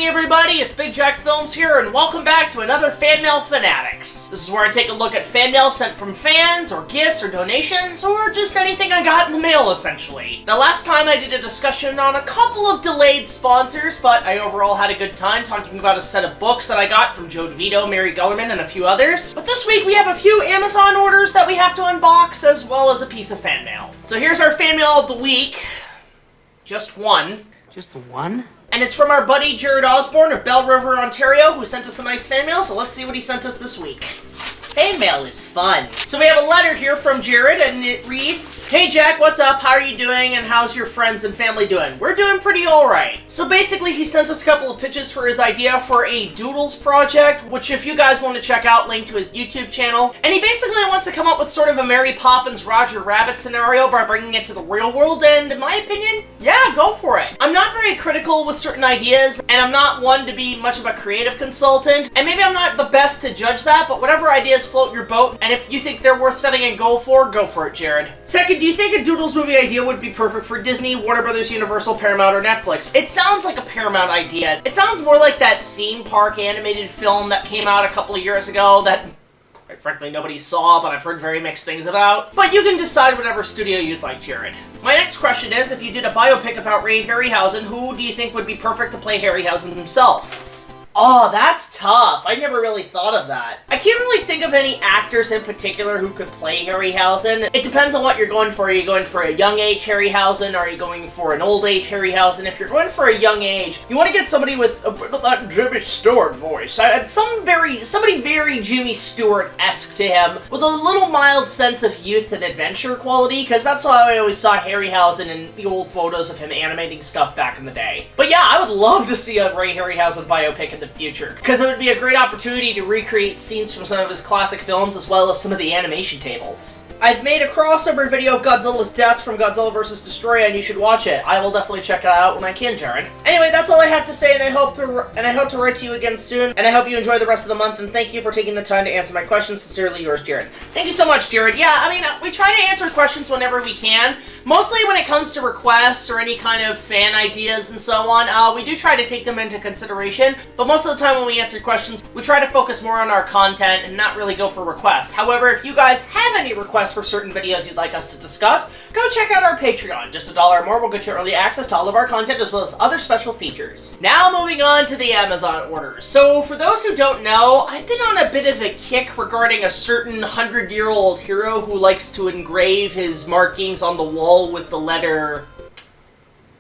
morning, everybody! It's BigJackFilms here, and welcome back to another FanMail Fanatics. This is where I take a look at fan mail sent from fans, or gifts, or donations, or just anything I got in the mail, essentially. Now, last time I did a discussion on a couple of delayed sponsors, but I overall had a good time talking about a set of books that I got from Joe DeVito, Mary Gullerman, and a few others. But this week we have a few Amazon orders that we have to unbox, as well as a piece of fan mail. So here's our fan mail of the week. Just one. Just the one? And it's from our buddy Jared Osborne of Bell River, Ontario, who sent us a nice fan mail, so let's see what he sent us this week. Fan mail is fun. So we have a letter here from Jared, and it reads, "Hey Jack, what's up? How are you doing? And how's your friends and family doing? We're doing pretty alright." So basically, he sent us a couple of pitches for his idea for a Doodles project, which if you guys want to check out, link to his YouTube channel. And he basically wants to come up with sort of a Mary Poppins, Roger Rabbit scenario by bringing it to the real world, and in my opinion, yeah, go for it. I'm not very critical with certain ideas, and I'm not one to be much of a creative consultant, and maybe I'm not the best to judge that, but whatever ideas float your boat, and if you think they're worth setting a goal for, go for it, Jared. Second, do you think a Doodles movie idea would be perfect for Disney, Warner Brothers, Universal, Paramount, or Netflix? It sounds like a Paramount idea. It sounds more like that theme park animated film that came out a couple of years ago that, quite frankly, nobody saw, but I've heard very mixed things about. But you can decide whatever studio you'd like, Jared. My next question is, if you did a biopic about Ray Harryhausen, who do you think would be perfect to play Harryhausen himself? Oh, that's tough. I never really thought of that. I can't really think of any actors in particular who could play Harryhausen. It depends on what you're going for. Are you going for a young age Harryhausen? Are you going for an old age Harryhausen? If you're going for a young age, you want to get somebody with a bit of that Jimmy Stewart voice. And somebody very Jimmy Stewart-esque to him, with a little mild sense of youth and adventure quality, because that's how I always saw Harryhausen in the old photos of him animating stuff back in the day. But yeah, I would love to see a Ray Harryhausen biopic in the future, because it would be a great opportunity to recreate scenes from some of his classic films as well as some of the animation tables. I've made a crossover video of Godzilla's death from Godzilla vs. Destroy, and you should watch it. I will definitely check it out when I can, Jared. Anyway, that's all I have to say, and I hope to write to you again soon, and I hope you enjoy the rest of the month, and thank you for taking the time to answer my questions. Sincerely yours, Jared. Thank you so much, Jared. Yeah, I mean, we try to answer questions whenever we can. Mostly when it comes to requests or any kind of fan ideas and so on, we do try to take them into consideration, but most of the time when we answer questions, we try to focus more on our content and not really go for requests. However, if you guys have any requests for certain videos you'd like us to discuss, go check out our Patreon. Just $1 or more will get you early access to all of our content as well as other special features. Now moving on to the Amazon orders. So for those who don't know, I've been on a bit of a kick regarding a certain 100-year-old hero who likes to engrave his markings on the wall with the letter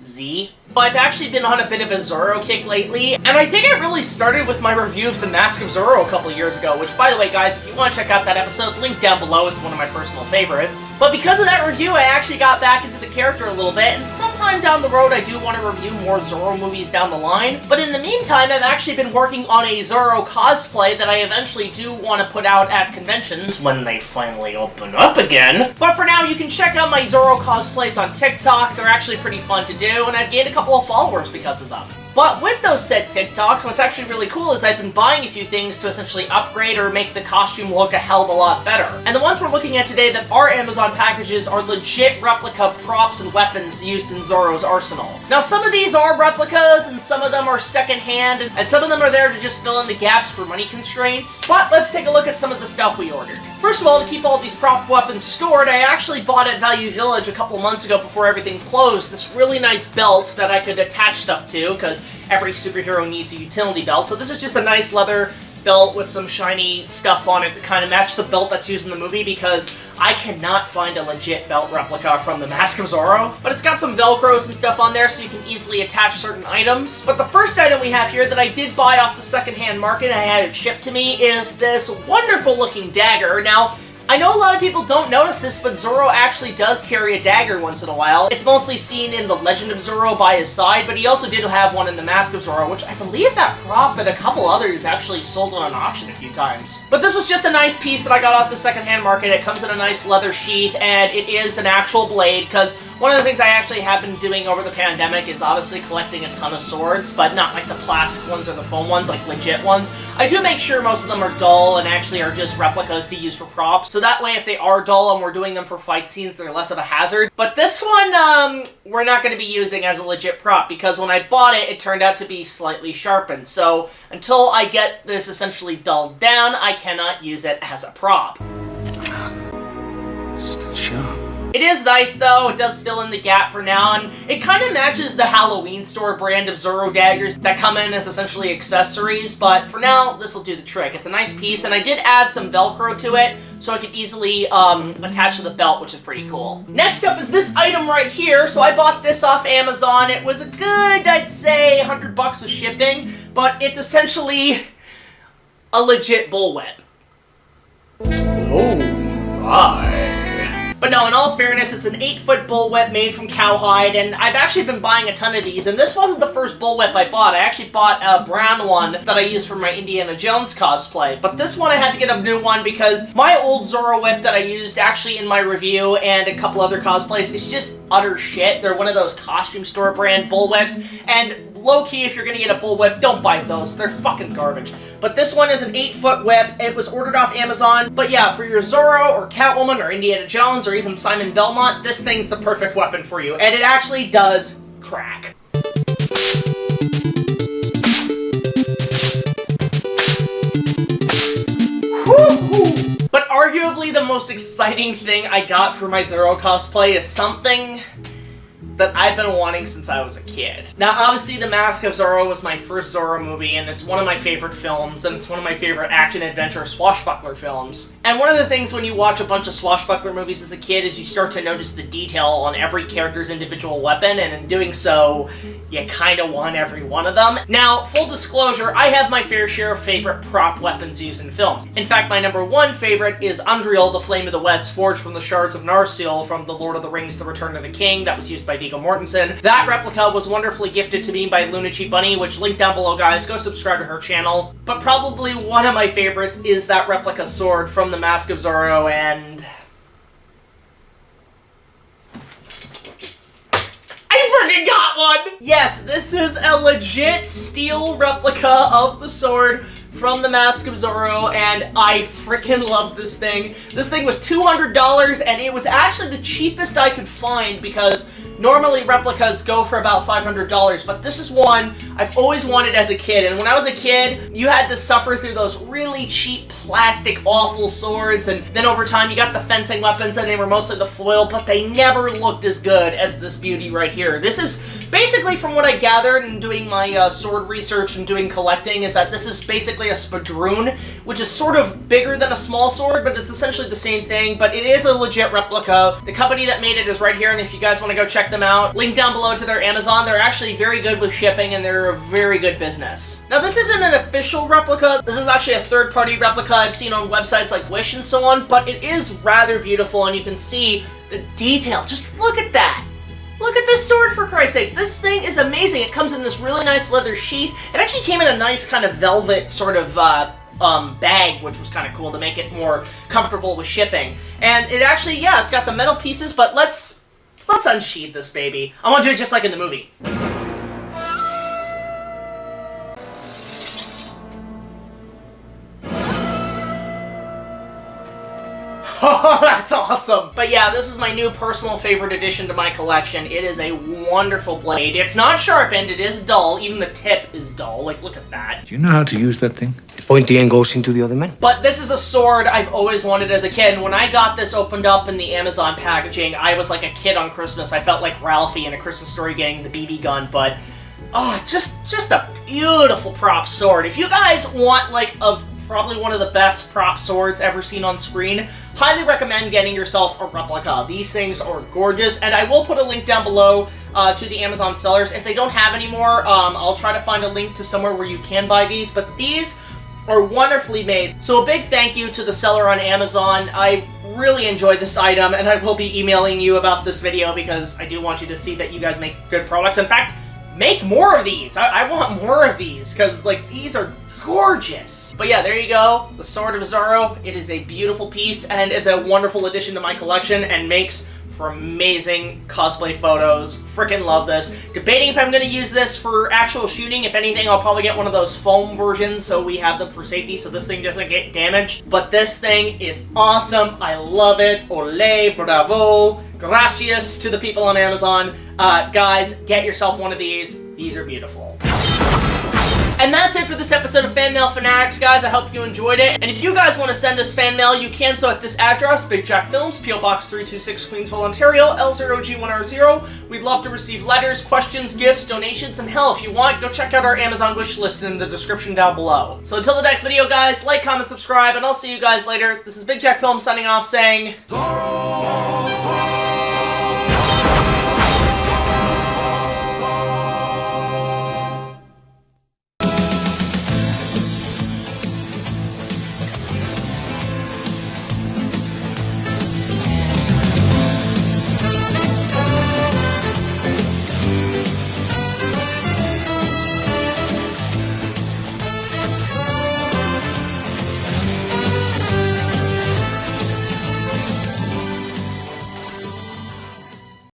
Z. But I've actually been on a bit of a Zorro kick lately, and I think it really started with my review of The Mask of Zorro a couple years ago, which, by the way, guys, if you want to check out that episode, link down below, it's one of my personal favorites. But because of that review, I actually got back into the character a little bit, and sometime down the road, I do want to review more Zorro movies down the line. But in the meantime, I've actually been working on a Zorro cosplay that I eventually do want to put out at conventions when they finally open up again. But for now, you can check out my Zorro cosplays on TikTok. They're actually pretty fun to do, and I've gained a couple of followers because of them. But with those said TikToks, what's actually really cool is I've been buying a few things to essentially upgrade or make the costume look a hell of a lot better. And the ones we're looking at today that are Amazon packages are legit replica props and weapons used in Zorro's arsenal. Now, some of these are replicas, and some of them are secondhand, and some of them are there to just fill in the gaps for money constraints. But let's take a look at some of the stuff we ordered. First of all, to keep all these prop weapons stored, I actually bought at Value Village a couple months ago before everything closed this really nice belt that I could attach stuff to, because every superhero needs a utility belt. So this is just a nice leather belt with some shiny stuff on it that kind of match the belt that's used in the movie, because I cannot find a legit belt replica from The Mask of Zorro. But it's got some Velcros and stuff on there so you can easily attach certain items. But the first item we have here that I did buy off the secondhand market and I had it shipped to me is this wonderful looking dagger. Now, I know a lot of people don't notice this, but Zorro actually does carry a dagger once in a while. It's mostly seen in The Legend of Zorro by his side, but he also did have one in The Mask of Zorro, which I believe that prop and a couple others actually sold on an auction a few times. But this was just a nice piece that I got off the secondhand market. It comes in a nice leather sheath, and it is an actual blade, because one of the things I actually have been doing over the pandemic is obviously collecting a ton of swords, but not like the plastic ones or the foam ones, like legit ones. I do make sure most of them are dull and actually are just replicas to use for props, so that way if they are dull and we're doing them for fight scenes, they're less of a hazard. But this one, we're not going to be using as a legit prop, because when I bought it, it turned out to be slightly sharpened. So until I get this essentially dulled down, I cannot use it as a prop. Still sharp. It is nice, though. It does fill in the gap for now, and it kind of matches the Halloween store brand of Zorro daggers that come in as essentially accessories, but for now, this will do the trick. It's a nice piece, and I did add some Velcro to it, so I could easily attach to the belt, which is pretty cool. Next up is this item right here. So I bought this off Amazon. It was a good, I'd say, $100 with shipping, but it's essentially a legit bullwhip. Oh, my. But no, in all fairness, it's an 8-foot bullwhip made from cowhide, and I've actually been buying a ton of these, and this wasn't the first bullwhip I bought. I actually bought a brown one that I used for my Indiana Jones cosplay, but this one I had to get a new one because my old Zorro whip that I used actually in my review and a couple other cosplays is just utter shit. They're one of those costume store brand bullwhips, and low-key, if you're gonna get a bullwhip, don't buy those. They're fucking garbage. But this one is an 8-foot whip. It was ordered off Amazon. But yeah, for your Zorro or Catwoman or Indiana Jones or even Simon Belmont, this thing's the perfect weapon for you. And it actually does crack. Woo-hoo! But arguably the most exciting thing I got for my Zorro cosplay is something that I've been wanting since I was a kid. Now, obviously, The Mask of Zorro was my first Zorro movie, and it's one of my favorite films, and it's one of my favorite action-adventure swashbuckler films. And one of the things when you watch a bunch of swashbuckler movies as a kid is you start to notice the detail on every character's individual weapon, and in doing so, you kinda want every one of them. Now, full disclosure, I have my fair share of favorite prop weapons used in films. In fact, my number one favorite is Undriel, the Flame of the West, forged from the shards of Narsil from The Lord of the Rings, The Return of the King, that was used by Viggo Mortensen. That replica was wonderfully gifted to me by Lunachi Bunny, which link down below, guys. Go subscribe to her channel. But probably one of my favorites is that replica sword from The Mask of Zorro, and I freaking got one! Yes, this is a legit steel replica of the sword from The Mask of Zorro, and I freaking love this thing. This thing was $200, and it was actually the cheapest I could find because normally replicas go for about $500, but this is one I've always wanted as a kid, and when I was a kid, you had to suffer through those really cheap plastic awful swords, and then over time you got the fencing weapons and they were mostly the foil, but they never looked as good as this beauty right here. This is basically, from what I gathered in doing my sword research and doing collecting, is that this is basically a spadroon, which is sort of bigger than a small sword, but it's essentially the same thing, but it is a legit replica. The company that made it is right here, and if you guys want to go check them out, link down below to their Amazon. They're actually very good with shipping, and they're a very good business. Now, this isn't an official replica. This is actually a third-party replica I've seen on websites like Wish and so on, but it is rather beautiful, and you can see the detail. Just look at that. Look at this sword, for Christ's sakes. This thing is amazing. It comes in this really nice leather sheath. It actually came in a nice kind of velvet sort of bag, which was kind of cool to make it more comfortable with shipping. And it actually, yeah, it's got the metal pieces, but let's unsheath this baby. I want to do it just like in the movie. Oh, that's awesome! But yeah, this is my new personal favorite addition to my collection. It is a wonderful blade. It's not sharpened, it is dull. Even the tip is dull. Like, look at that. Do you know how to use that thing? The pointy end goes into the other man. But this is a sword I've always wanted as a kid, and when I got this opened up in the Amazon packaging, I was like a kid on Christmas. I felt like Ralphie in A Christmas Story getting the BB gun, but oh, just a beautiful prop sword. If you guys want like probably one of the best prop swords ever seen on screen, highly recommend getting yourself a replica. These things are gorgeous, and I will put a link down below to the Amazon sellers. If they don't have any more, I'll try to find a link to somewhere where you can buy these, but these are wonderfully made. So a big thank you to the seller on Amazon. I really enjoyed this item, and I will be emailing you about this video because I do want you to see that you guys make good products. In fact, make more of these. I want more of these because, like, these are gorgeous. But yeah, there you go. The Sword of Zorro. It is a beautiful piece and is a wonderful addition to my collection and makes for amazing cosplay photos. Freaking love this. Debating if I'm going to use this for actual shooting. If anything, I'll probably get one of those foam versions so we have them for safety so this thing doesn't get damaged. But this thing is awesome. I love it. Olé, bravo, gracias to the people on Amazon. Guys, get yourself one of these. These are beautiful. And that's it for this episode of FanMail Fanatics, guys. I hope you enjoyed it. And if you guys want to send us fan mail, you can so at this address, BigJackFilms, P.O. Box 326, Queensville, Ontario, L0G1R0. We'd love to receive letters, questions, gifts, donations, and hell, if you want, go check out our Amazon wish list in the description down below. So until the next video, guys, like, comment, subscribe, and I'll see you guys later. This is BigJackFilms signing off saying... Zorro!